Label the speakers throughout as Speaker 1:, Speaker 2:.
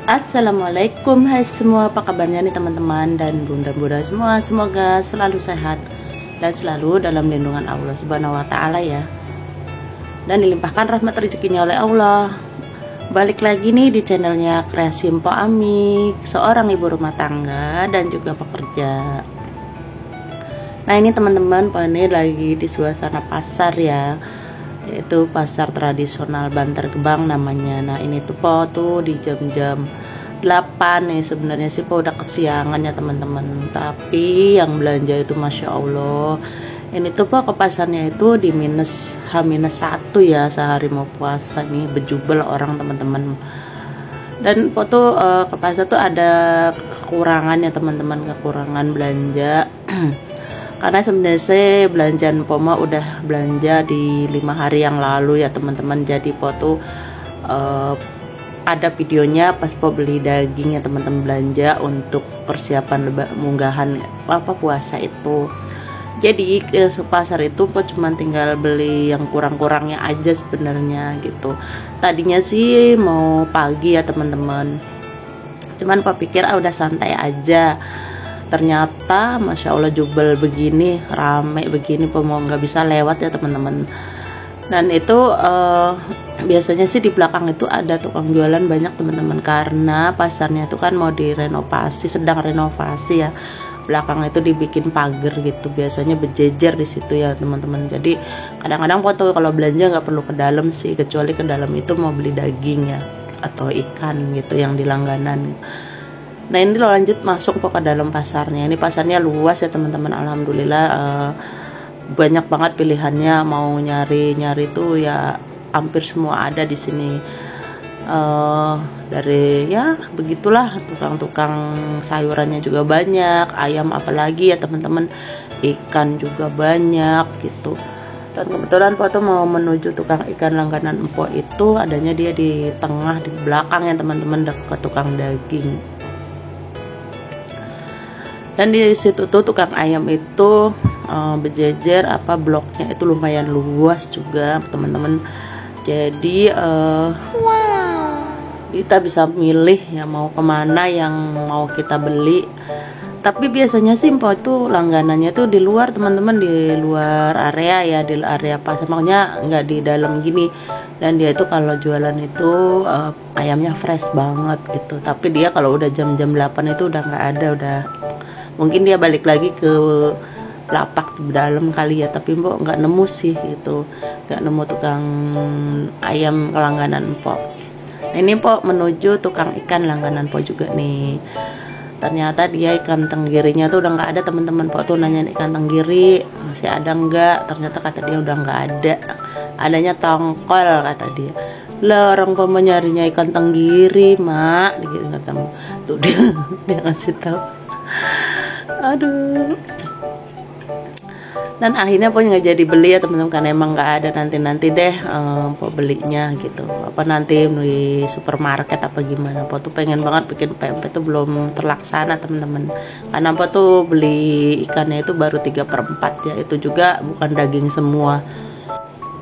Speaker 1: Assalamualaikum, hai semua, apa kabarnya nih teman-teman dan bunda-bunda semua. Semoga selalu sehat dan selalu dalam lindungan Allah Subhanahu wa taala ya. Dan dilimpahkan rahmat rezekinya oleh Allah. Balik lagi nih di channelnya Kreasi Mpo Ami, seorang ibu rumah tangga dan juga pekerja. Nah ini teman-teman, ini lagi di suasana pasar ya, yaitu pasar tradisional Bantar Gebang namanya. Nah ini tuh po tuh di jam-jam 8 nih, sebenarnya sih po udah kesiangan ya teman-teman, tapi yang belanja itu Masya Allah, ini tuh po ke pasarnya itu di H-1 ya, sehari mau puasa nih, bejubel orang teman-teman. Dan po tuh ke pasar tuh ada kekurangan ya teman-teman, kekurangan belanja karena sebenarnya saya belanjaan Poma udah belanja di 5 hari yang lalu ya teman-teman. Jadi po tuh ada videonya pas po beli daging ya teman-teman, belanja untuk persiapan munggahan apa puasa itu. Jadi pasar itu po cuma tinggal beli yang kurang-kurangnya aja sebenarnya gitu. Tadinya sih mau pagi ya teman-teman, cuman po pikir udah santai aja. Ternyata Masya Allah jubel begini, rame begini, mau nggak bisa lewat ya teman-teman. Dan itu biasanya sih di belakang itu ada tukang jualan banyak teman-teman, karena pasarnya itu kan mau direnovasi, sedang renovasi ya. Belakang itu dibikin pagar gitu, biasanya berjejer di situ ya teman-teman. Jadi kadang-kadang foto kalau belanja nggak perlu ke dalam sih, kecuali ke dalam itu mau beli daging ya atau ikan gitu yang di langganan. Nah ini lo lanjut masuk ke dalam pasarnya. Ini pasarnya luas ya teman-teman, alhamdulillah banyak banget pilihannya. Mau nyari tuh ya hampir semua ada di sini. Dari ya begitulah, tukang-tukang sayurannya juga banyak, ayam apalagi ya teman-teman, ikan juga banyak gitu. Dan kebetulan po tuh mau menuju tukang ikan langganan Empo itu, adanya dia di tengah, di belakang ya teman-teman, dekat tukang daging. Dan di situ tuh tukang ayam itu berjejer, bloknya itu lumayan luas juga teman-teman. Jadi kita bisa milih ya mau kemana yang mau kita beli. Tapi biasanya sih Empo itu langganannya tuh di luar teman-teman, di luar area ya, di area pasar, makanya nggak di dalam gini. Dan dia itu kalau jualan itu ayamnya fresh banget gitu. Tapi dia kalau udah jam-jam 8 itu udah nggak ada, udah mungkin dia balik lagi ke lapak di dalam kali ya. Tapi Mbok nggak nemu sih gitu, nggak nemu tukang ayam langganan Empok. Nah ini Pok menuju tukang ikan langganan Pok juga nih. Ternyata dia ikan tenggirinya tuh udah nggak ada teman-teman. Pok tuh nanya ikan tenggiri masih ada nggak, ternyata kata dia udah nggak ada, adanya tongkol kata dia. Lah orang Pok nyarinya ikan tenggiri mak, gitu kata tuh dia ngasih tahu. Aduh. Dan akhirnya Po nggak jadi beli ya teman-teman, karena emang nggak ada. Nanti deh Po belinya gitu, apa nanti di supermarket apa gimana. Po tuh pengen banget bikin pempek tuh, belum terlaksana teman-teman, karena Po tuh beli ikannya itu baru 3/4 ya, itu juga bukan daging semua,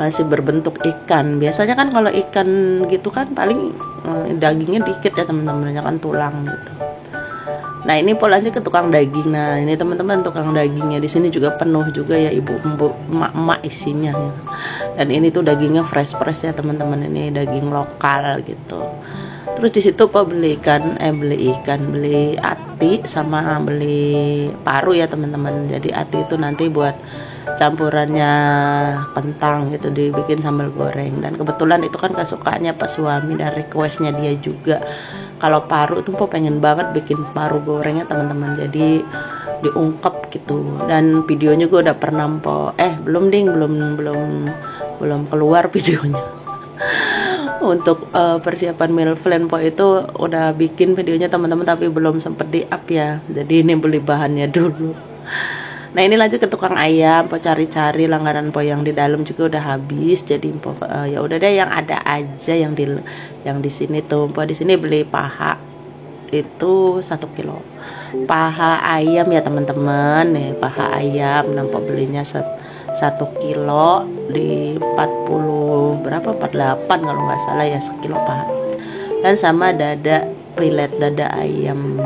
Speaker 1: masih berbentuk ikan. Biasanya kan kalau ikan gitu kan paling dagingnya dikit ya teman-teman, banyak kan tulang gitu. Nah ini Po lanjut ke tukang daging. Nah ini teman-teman, tukang dagingnya di sini juga penuh juga ya, ibu emak isinya ya. Dan ini tuh dagingnya fresh ya teman-teman, ini daging lokal gitu. Terus di situ Po beli beli ati sama beli paru ya teman-teman. Jadi ati itu nanti buat campurannya kentang gitu, dibikin sambal goreng. Dan kebetulan itu kan kesukaannya Pak suami, dan requestnya dia juga. Kalau paru itu Po pengen banget bikin paru gorengnya teman-teman, jadi diungkep gitu. Dan videonya gue udah pernah Po belum keluar videonya. Untuk persiapan meal plan Po itu udah bikin videonya teman-teman, tapi belum sempet di up ya. Jadi ini beli bahannya dulu. Nah ini lanjut ke tukang ayam, Po cari-cari langganan Po yang di dalam juga udah habis. Jadi Po ya udah deh yang ada aja yang di sini tuh. Po di sini beli paha itu 1 kilo. Paha ayam ya teman-teman, nih paha ayam. Nah Po belinya 1 kilo di 40 berapa, 48 kalau nggak salah ya, sekilo paha. Dan sama dada filet dada ayam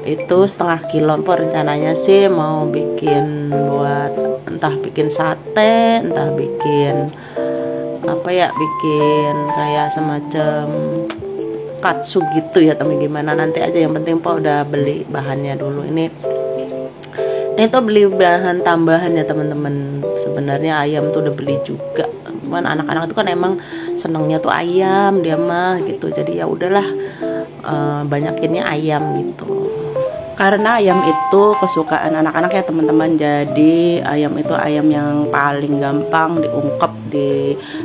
Speaker 1: itu setengah kilo. Po rencananya sih mau bikin buat entah bikin sate, entah bikin apa ya, bikin kayak semacam katsu gitu ya teman, gimana nanti aja, yang penting Po udah beli bahannya dulu. Ini tuh beli bahan tambahan ya teman-teman. Sebenarnya ayam tuh udah beli juga, cuman anak-anak itu kan emang senengnya tuh ayam dia mah gitu, jadi ya udahlah banyakinnya ayam gitu. Karena ayam itu kesukaan anak-anak ya teman-teman, jadi ayam itu ayam yang paling gampang diungkep,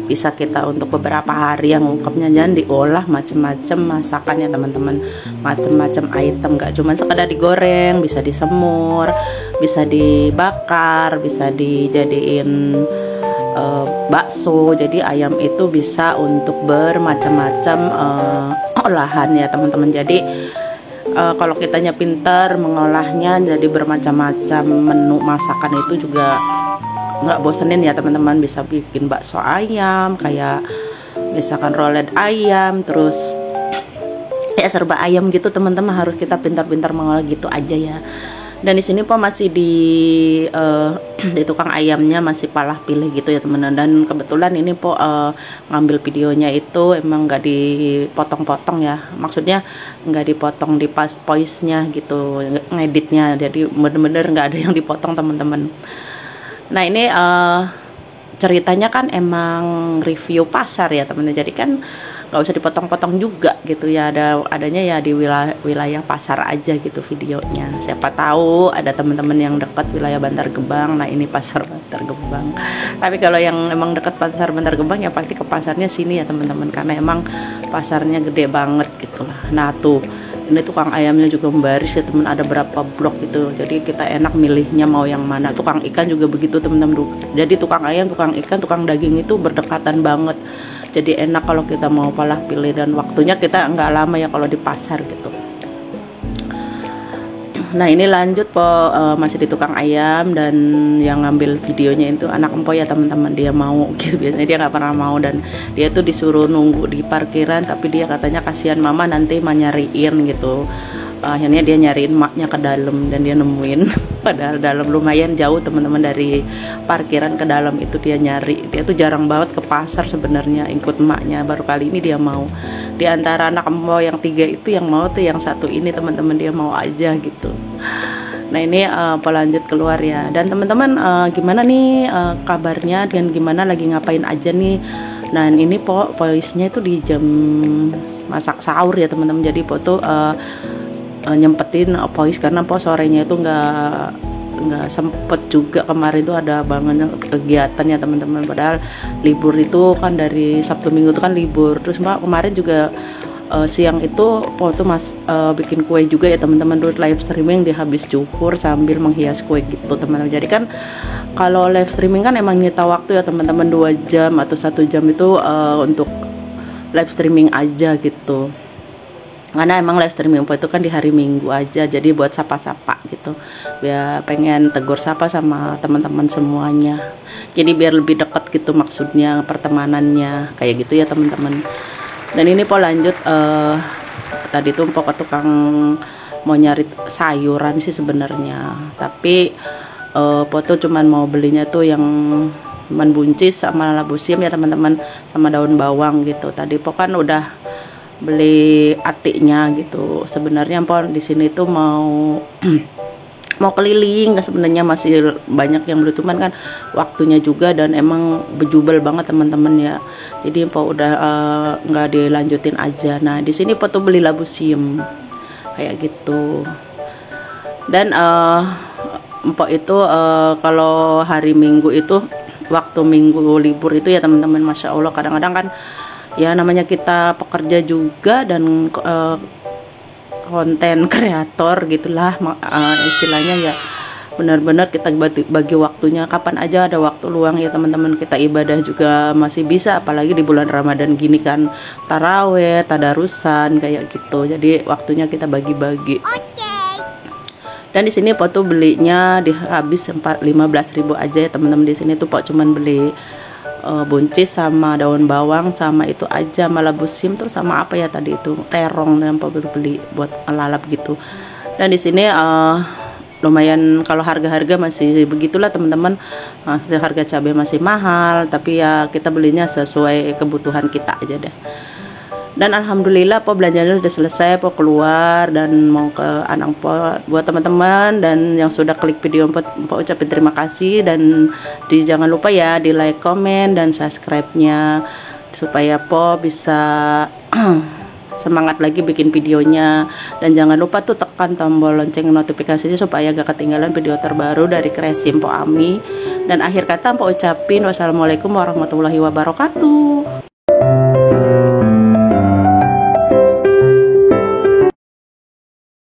Speaker 1: bisa kita untuk beberapa hari yang ungkepnya, jangan diolah macem-macem masakannya teman-teman, macem-macem item, gak cuman sekedar digoreng, bisa disemur, bisa dibakar, bisa dijadiin bakso. Jadi ayam itu bisa untuk bermacam-macam olahan ya teman-teman. Jadi kalau kitanya pintar mengolahnya jadi bermacam-macam menu masakan, itu juga nggak bosenin ya teman-teman. Bisa bikin bakso ayam, kayak misalkan rolet ayam, terus ya serba ayam gitu teman-teman. Harus kita pintar-pintar mengolah gitu aja ya. Dan di sini Po masih di tukang ayamnya masih palah pilih gitu ya teman-teman. Dan kebetulan ini Po ngambil videonya itu emang nggak dipotong-potong ya, maksudnya nggak dipotong di pas voice-nya gitu, ngeditnya, jadi bener-bener nggak ada yang dipotong teman-teman. Nah ini ceritanya kan emang review pasar ya teman-teman, jadi kan nggak usah dipotong-potong juga gitu ya, adanya ya di wilayah pasar aja gitu videonya. Siapa tahu ada teman-teman yang dekat wilayah Bantar Gebang, nah ini pasar Bantar Gebang. Tapi kalau yang emang dekat pasar Bantar Gebang ya pasti ke pasarnya sini ya teman-teman, karena emang pasarnya gede banget gitu lah. Nah tuh ini tukang ayamnya juga membaris ya teman, ada berapa blok gitu, jadi kita enak milihnya mau yang mana. Tukang ikan juga begitu teman-teman, jadi tukang ayam, tukang ikan, tukang daging itu berdekatan banget, jadi enak kalau kita mau palah pilih, dan waktunya kita nggak lama ya kalau di pasar gitu. Nah ini lanjut Po masih di tukang ayam, dan yang ngambil videonya itu anak empo ya teman-teman, dia mau gitu. Biasanya dia nggak pernah mau, dan dia tuh disuruh nunggu di parkiran, tapi dia katanya kasihan mama nanti mau nyariin gitu. Akhirnya dia nyariin maknya ke dalam, dan dia nemuin padahal dalam lumayan jauh teman-teman, dari parkiran ke dalam itu dia nyari. Dia tuh jarang banget ke pasar sebenarnya, ikut maknya, baru kali ini dia mau. Di antara anak empo yang 3 itu yang mau tuh yang satu ini teman-teman, dia mau aja gitu. Nah ini pelanjut keluar ya. Dan teman-teman gimana nih kabarnya, dan gimana lagi ngapain aja nih. Nah ini Po voice-nya itu di jam masak sahur ya teman-teman, jadi Po tuh nyempetin voice karena Po sorenya itu nggak sempet juga. Kemarin tuh ada banget kegiatan ya teman-teman, padahal libur itu kan dari Sabtu Minggu itu kan libur. Terus Mbak kemarin juga siang itu Po tuh bikin kue juga ya teman-teman, dulu live streaming di habis cukur sambil menghias kue gitu teman-teman. Jadi kan kalau live streaming kan emang nyita waktu ya teman-teman, 2 jam atau 1 jam itu untuk live streaming aja gitu. Karena emang live streaming Po itu kan di hari Minggu aja, jadi buat sapa-sapa gitu, biar pengen tegur sapa sama teman-teman semuanya, jadi biar lebih dekat gitu maksudnya pertemanannya kayak gitu ya teman-teman. Dan ini Po lanjut tadi tuh Po ke tukang mau nyari sayuran sih sebenarnya, tapi Po tuh cuman mau belinya tuh yang cuman buncis sama labu siam ya teman-teman, sama daun bawang gitu. Tadi Po kan udah beli atiknya gitu. Sebenarnya Po di sini tuh mau mau keliling, sebenarnya masih banyak yang beli, cuman kan waktunya juga dan emang bejubel banget teman-teman ya. Jadi Po udah nggak dilanjutin aja. Nah di sini Po tuh beli labu siam kayak gitu. Dan Po itu kalau hari Minggu itu, waktu Minggu libur itu ya teman-teman, masya Allah kadang-kadang kan ya namanya kita pekerja juga dan konten kreator gitulah istilahnya ya, benar-benar kita bagi waktunya kapan aja ada waktu luang ya teman-teman. Kita ibadah juga masih bisa, apalagi di bulan Ramadan gini kan, taraweh, tadarusan kayak gitu, jadi waktunya kita bagi-bagi. Dan di sini Po tuh belinya habis 15.000 aja ya teman-teman. Di sini tuh Po cuman beli buncis sama daun bawang sama itu aja, malabusim terus sama apa ya tadi itu terong yang Pak beli buat lalap gitu. Dan di sini lumayan, kalau harga-harga masih begitulah teman-teman. Harga cabai masih mahal, tapi ya kita belinya sesuai kebutuhan kita aja deh. Dan alhamdulillah po belanjanya udah selesai, po keluar dan mau ke Anang po. Buat teman-teman dan yang sudah klik video po ucapin terima kasih, dan jangan lupa ya di like, komen dan subscribe-nya supaya po bisa semangat lagi bikin videonya. Dan jangan lupa tuh tekan tombol lonceng notifikasinya supaya gak ketinggalan video terbaru dari kreasi Po Ami. Dan akhir kata po ucapin wassalamualaikum warahmatullahi wabarakatuh.